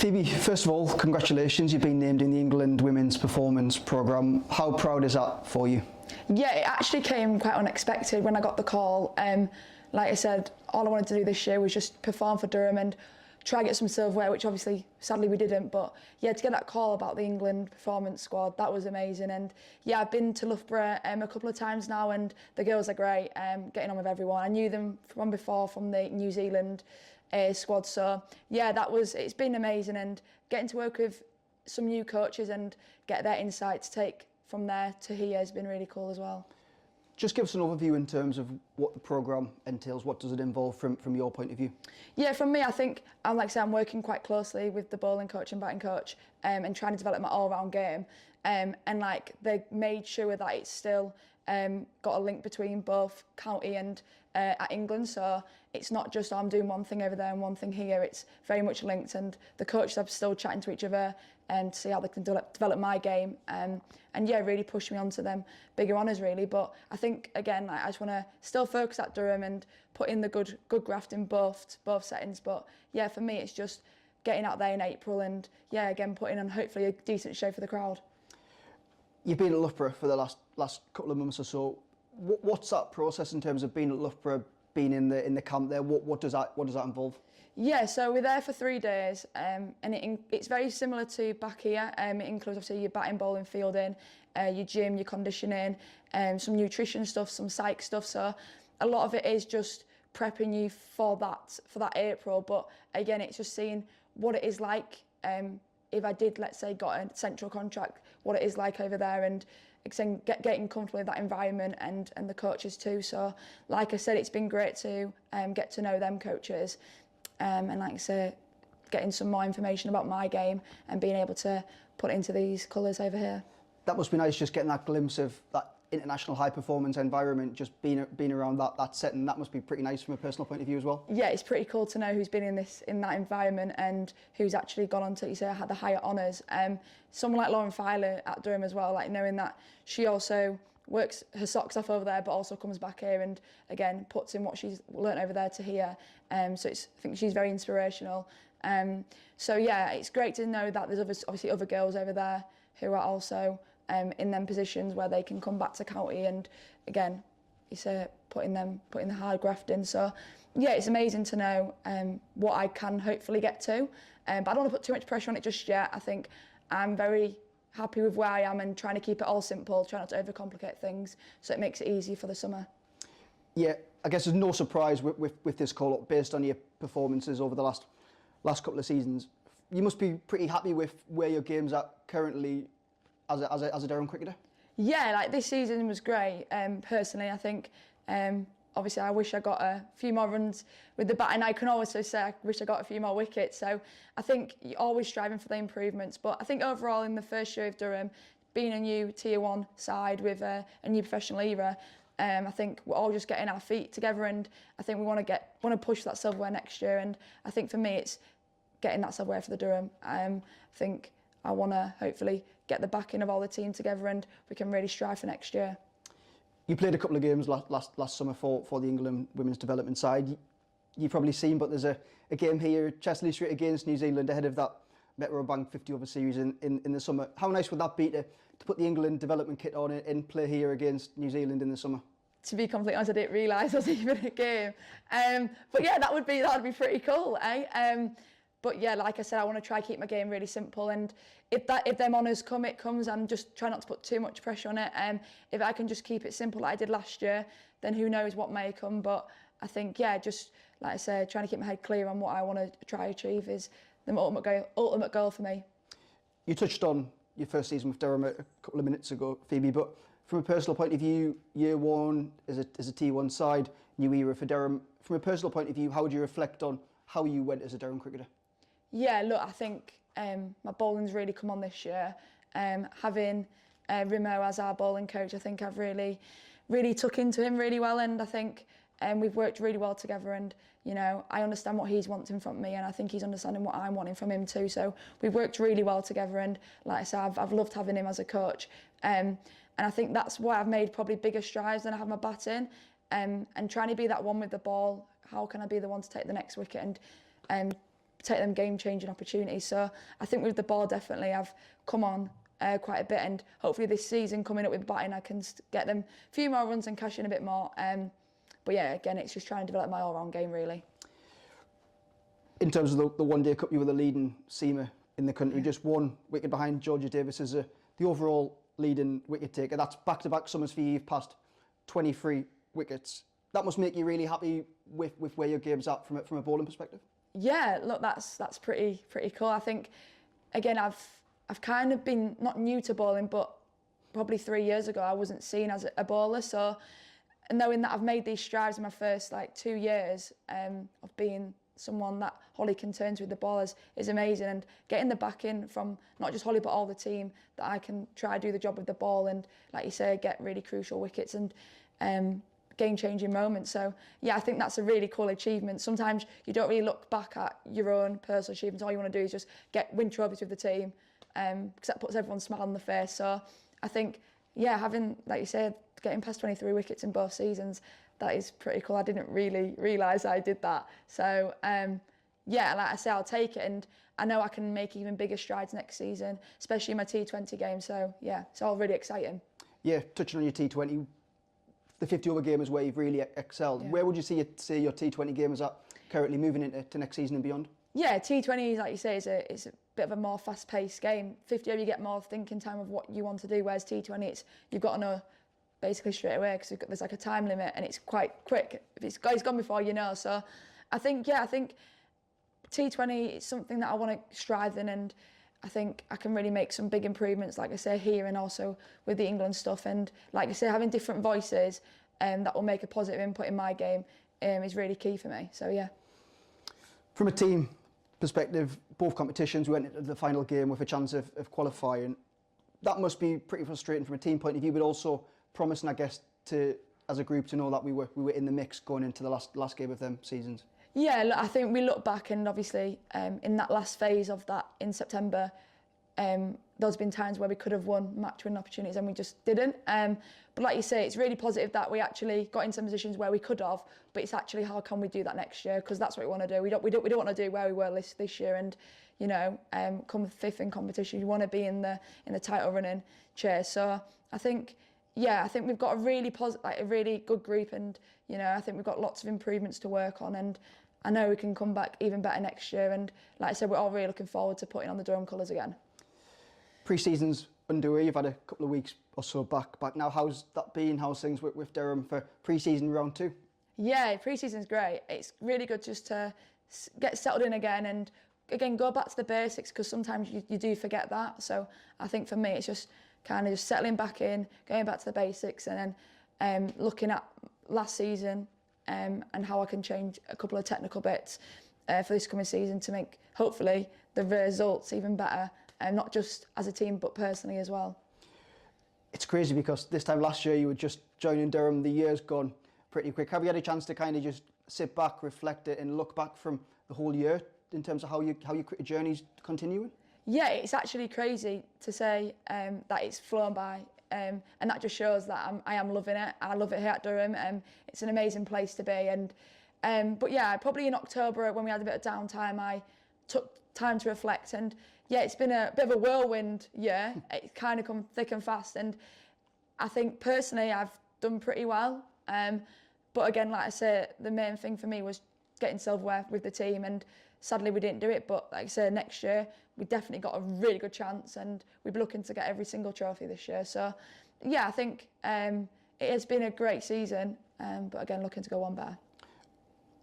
Phoebe, first of all, congratulations. You've been named in the England Women's Performance Programme. How proud is that for you? Yeah, it actually came quite unexpected when I got the call. Like I said, all I wanted to do this year was just perform for Durham and try and get some silverware, which obviously, sadly, we didn't. But yeah, to get that call about the England performance squad, that was amazing. And yeah, I've been to Loughborough a couple of times now, and the girls are great, getting on with everyone. I knew them from before, from the New Zealand squad. So yeah, it's been amazing, and getting to work with some new coaches and get their insight to take from there to here has been really cool as well. Just give us an overview in terms of what the programme entails. What does it involve from your point of view? Yeah, from me, I think, like I say, I'm working quite closely with the bowling coach and batting coach and trying to develop my all-round game. And like they made sure that it's still got a link between both county and at England. So it's not just I'm doing one thing over there and one thing here. It's very much linked, and the coaches are still chatting to each other to see how they can develop my game. And yeah, really push me onto them bigger honours really. But I think again, I just want to still focus at Durham and put in the good graft in both settings. But yeah, for me, it's just getting out there in April and yeah, again putting on hopefully a decent show for the crowd. You've been at Loughborough for the last couple of months or so. What's that process in terms of being at Loughborough, being in the camp there? What does that involve? Yeah, so we're there for 3 days, and it's very similar to back here. It includes obviously your batting, bowling, fielding, your gym, your conditioning, some nutrition stuff, some psych stuff. So a lot of it is just prepping you for that April. But again, it's just seeing what it is like. If I did, let's say, got a central contract, what it is like over there, and getting comfortable with that environment and the coaches too. So, like I said, it's been great to get to know them coaches, and like I say, getting some more information about my game and being able to put it into these colours over here. That must be nice, just getting that glimpse of that international high performance environment, just being around that setting. That must be pretty nice from a personal point of view as well. Yeah, it's pretty cool to know who's been in that environment and who's actually gone on to, you say, had the higher honours. Someone like Lauren Filer at Durham as well, like knowing that she also works her socks off over there but also comes back here and again puts in what she's learnt over there to here. So I think she's very inspirational. So yeah, it's great to know that there's obviously other girls over there who are also in them positions where they can come back to county and again, you say putting the hard graft in. So yeah, it's amazing to know what I can hopefully get to. But I don't want to put too much pressure on it just yet. I think I'm very happy with where I am and trying to keep it all simple, try not to overcomplicate things, so it makes it easy for the summer. Yeah, I guess there's no surprise with this call-up based on your performances over the last couple of seasons. You must be pretty happy with where your game's at currently as a Durham cricketer? Yeah, like this season was great. Personally, I think obviously I wish I got a few more runs with the bat, and I can also say I wish I got a few more wickets. So I think you're always striving for the improvements. But I think overall in the first year of Durham, being a new Tier 1 side with a new professional era, I think we're all just getting our feet together, and I think we want to push that silverware next year. And I think for me, it's getting that silverware for the Durham. I think I want to hopefully get the backing of all the team together and we can really strive for next year. You played a couple of games last summer for the England women's development side. You've probably seen, but there's a game here, Chesterley Street against New Zealand ahead of that Metrobank 50 over series in the summer. How nice would that be to put the England development kit on and play here against New Zealand in the summer? To be completely honest, I didn't realise there was even a game. But yeah, that would be pretty cool, eh? But yeah, like I said, I want to try to keep my game really simple, and if them honours come, it comes. I'm just trying not to put too much pressure on it. If I can just keep it simple like I did last year, then who knows what may come. But I think, yeah, just like I said, trying to keep my head clear on what I want to try to achieve is the ultimate goal for me. You touched on your first season with Durham a couple of minutes ago, Phoebe, but from a personal point of view, year one as a T1 side, new era for Durham. From a personal point of view, how would you reflect on how you went as a Durham cricketer? Yeah, look, I think my bowling's really come on this year. Having Rimo as our bowling coach, I think I've really took into him really well, and I think we've worked really well together, and you know, I understand what he's wanting from me, and I think he's understanding what I'm wanting from him too. So we've worked really well together, and like I said, I've loved having him as a coach, and I think that's why I've made probably bigger strides than I have my batting, and trying to be that one with the ball. How can I be the one to take the next wicket and take them game-changing opportunities. So I think with the ball, definitely I've come on quite a bit, and hopefully this season coming up with batting, I can get them a few more runs and cash in a bit more. But yeah, again, it's just trying to develop my all-round game, really. In terms of the One Day Cup, you were the leading seamer in the country, just 1 wicket behind Georgia Davis as the overall leading wicket taker. That's back-to-back summers for you. You've passed 23 wickets. That must make you really happy with where your game's at from a bowling perspective. Yeah, look, that's pretty cool. I think, again, I've kind of been not new to bowling, but probably 3 years ago I wasn't seen as a bowler. So knowing that I've made these strides in my first 2 years of being someone that Holly can turn to with the ball is amazing, and getting the backing from not just Holly but all the team that I can try to do the job with the ball and, like you say, get really crucial wickets and game-changing moments. So yeah, I think that's a really cool achievement. Sometimes you don't really look back at your own personal achievements. All you want to do is just win trophies with the team, because that puts everyone's smile on the face. So I think, yeah, having, like you said, getting past 23 wickets in both seasons, that is pretty cool. I didn't really realise I did that. So yeah, like I say, I'll take it, and I know I can make even bigger strides next season, especially in my T20 game. So yeah, it's all really exciting. Yeah, touching on your T20, the 50 over game is where you've really excelled. Yeah. Where would you say your T20 game is at currently, moving into next season and beyond? Yeah, T20, like you say, is a bit of a more fast-paced game. 50 over, you get more thinking time of what you want to do, whereas T20, you've got to know basically straight away, because there's like a time limit and it's quite quick. If it's gone before, you know. So I think T20 is something that I want to strive in, and I think I can really make some big improvements, like I say, here and also with the England stuff. And like I say, having different voices that will make a positive input in my game is really key for me. So yeah. From a team perspective, both competitions, we went into the final game with a chance of qualifying. That must be pretty frustrating from a team point of view, but also promising, I guess, as a group to know that we were in the mix going into the last game of them seasons. Yeah, look, I think we look back, and obviously in that last phase of that in September, there's been times where we could have won match-winning opportunities and we just didn't. But like you say, it's really positive that we actually got in some positions where we could have, but it's actually how can we do that next year, because that's what we want to do. We don't want to do where we were this year, and you know, come fifth in competition, you want to be in the title running chair. So I think, yeah, I think we've got a really a really good group, and you know, I think we've got lots of improvements to work on, and I know we can come back even better next year. And like I said, we're all really looking forward to putting on the Durham colours again. Pre-season's underway. You've had a couple of weeks or so back now. How's that been? How's things with Durham for pre-season round 2? Yeah, pre-season's great. It's really good just to get settled in again, and again go back to the basics, because sometimes you do forget that. So I think for me, it's just kind of just settling back in, going back to the basics, and then looking at last season and how I can change a couple of technical bits for this coming season to make, hopefully, the results even better, not just as a team but personally as well. It's crazy, because this time last year you were just joining Durham. The year's gone pretty quick. Have you had a chance to kind of just sit back, reflect it, and look back from the whole year in terms of how your cricket journey's continuing? Yeah, it's actually crazy to say that it's flown by, and that just shows that I am loving it. I love it here at Durham. It's an amazing place to be. But yeah, probably in October, when we had a bit of downtime, I took time to reflect. And yeah, it's been a bit of a whirlwind year. It's kind of come thick and fast. And I think personally, I've done pretty well. But again, like I say, the main thing for me was getting silverware with the team, and sadly we didn't do it. But like I said, next year we definitely got a really good chance, and we'll be looking to get every single trophy this year. So yeah, I think it has been a great season, but again, looking to go one better.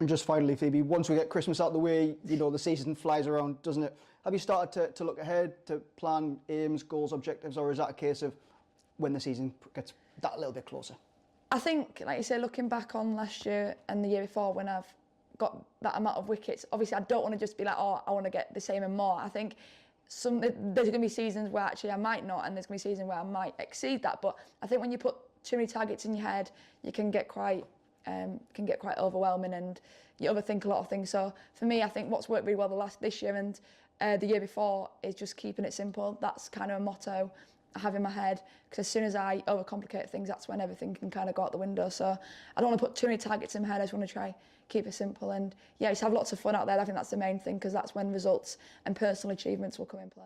And just finally, Phoebe, once we get Christmas out of the way, you know, the season flies around, doesn't it? Have you started to look ahead, to plan aims, goals, objectives, or is that a case of when the season gets that little bit closer? I think, like you say, looking back on last year and the year before, when I've got that amount of wickets, obviously I don't want to just be like, oh, I want to get the same and more. I think there's going to be seasons where actually I might not, and there's going to be seasons where I might exceed that. But I think when you put too many targets in your head, you can get quite overwhelming, and you overthink a lot of things. So for me, I think what's worked really well this year and the year before is just keeping it simple. That's kind of a motto. have in my head, because as soon as I overcomplicate things, that's when everything can kind of go out the window. So I don't want to put too many targets in my head. I just want to try keep it simple, and yeah, just have lots of fun out there. I think that's the main thing, because that's when results and personal achievements will come in play.